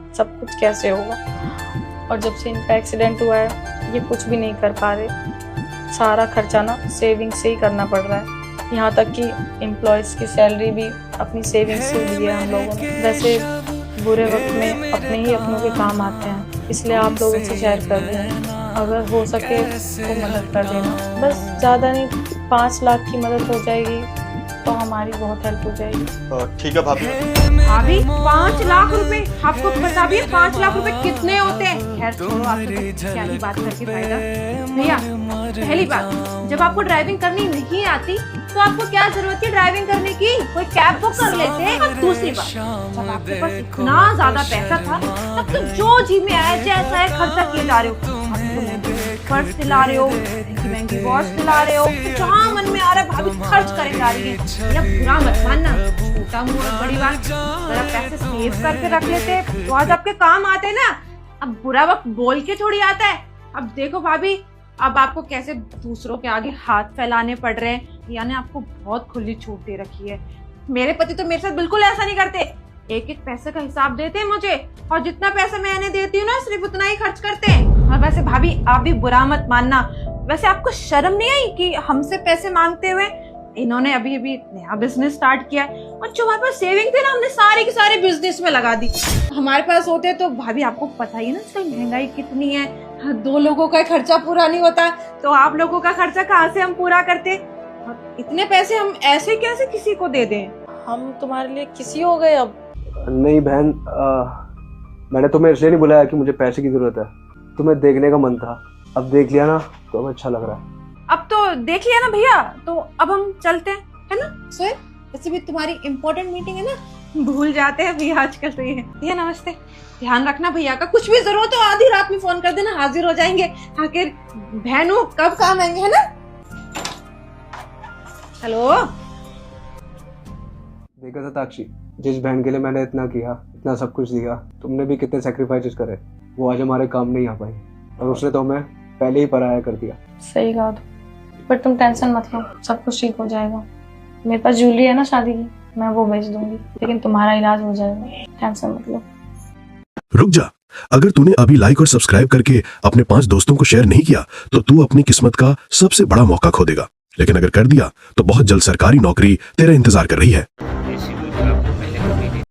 सब कुछ कैसे होगा। और जब से इनका एक्सीडेंट हुआ है ये कुछ भी नहीं कर पा रहे, सारा खर्चा ना सेविंग से ही करना पड़ रहा है। यहाँ तक कि एम्प्लॉयज़ की सैलरी भी अपनी सेविंग से दी है हम लोगों ने। वैसे बुरे वक्त में अपने ही अपनों के काम आते हैं, इसलिए आप लोगों से शेयर कर रहे हैं। अगर हो सके तो मदद कर देना, बस ज़्यादा नहीं, 5 लाख की मदद हो जाएगी तो हमारी बहुत हेल्प हो जाएगी। ठीक है भाभी। भाभी 5 लाख रुपए, आपको पता भी है 5 लाख रुपए कितने होते हैं? खैर छोड़ो, आपसे तो क्या ही बात करके फायदा। भैया पहली बात, जब आपको ड्राइविंग करनी नहीं आती तो आपको क्या जरूरत है ड्राइविंग करने की, कोई कैब बुक कर लेते। और दूसरी बात, जब आपके पास इतना ज्यादा पैसा था तब तो जो जी में आया जैसा है खर्चा किए जा रहे हो। पर्स दिला रहे हो, महंगी वॉच दिला रहे हो, जहाँ मन में आ रहा है भाभी खर्च करे जा रही है। या बुरा मत मानना, छोटा मोटा बड़ी बात, अगर आप पैसे सेव करके रख लेते तो आज आपके काम आते ना। अब बुरा वक्त बोल के थोड़ी आता है। अब देखो भाभी, अब आपको कैसे दूसरों के आगे हाथ फैलाने पड़ रहे हैं, यानी आपको बहुत खुली छूट दे रखी है। मेरे पति तो मेरे साथ बिल्कुल ऐसा नहीं करते, एक एक पैसे का हिसाब देते हैं मुझे, और जितना पैसा मैंने देती हूँ ना सिर्फ उतना ही खर्च करते हैं। और वैसे भाभी आप भी बुरा मत मानना, वैसे आपको शर्म नहीं आई कि हमसे पैसे मांगते हुए? इन्होंने अभी अभी नया बिजनेस स्टार्ट किया है और जो हमारे पास सेविंग थे ना हमने सारे के सारे बिजनेस में लगा दी। हमारे पास होते तो भाभी आपको पता ही है ना आजकल महंगाई कितनी है, 2 लोगों का खर्चा पूरा नहीं होता तो आप लोगों का खर्चा कहाँ से हम पूरा करते। और इतने पैसे हम ऐसे कैसे किसी को दे दें? हम तुम्हारे लिए किसी हो गए अब? नहीं बहन, मैंने तुम्हें इसलिए नहीं बुलाया कि मुझे पैसे की जरूरत है, तुम्हें देखने का मन था। अब देख लिया ना तो अब अच्छा लग रहा है। अब तो देख लिया ना भैया, तो अब हम चलते हैं, है ना? सोए वैसे भी तुम्हारी इम्पोर्टेंट मीटिंग है ना, भूल जाते हैं भैया आजकल तो। ये भैया नमस्ते, ध्यान रखना भैया का, कुछ भी जरूरत हो आधी रात में फोन कर देना, हाजिर हो जाएंगे। आखिर बहनों कब काम आएंगे, है ना? हेलो, देखा था ताक्षी, जिस बहन के लिए मैंने इतना किया, इतना सब कुछ दिया, तुमने भी कितने सैक्रिफाइसेस करे, वो आज हमारे काम नहीं आ पाई और उसने तो हमें पहले ही पराया कर दिया। सही कहा, पर तुम टेंशन मत लो, सब कुछ ठीक हो जाएगा। मेरे पास ज्वेलरी है ना शादी की, मैं वो बेच दूंगी, लेकिन तुम्हारा इलाज हो जाएगा, टेंशन मत लो। रुक जा, अगर तूने अभी लाइक और सब्सक्राइब करके अपने 5 दोस्तों को शेयर नहीं किया तो तू अपनी किस्मत का सबसे बड़ा मौका खो देगा। लेकिन अगर कर दिया तो बहुत जल्द सरकारी नौकरी तेरा इंतजार कर रही है।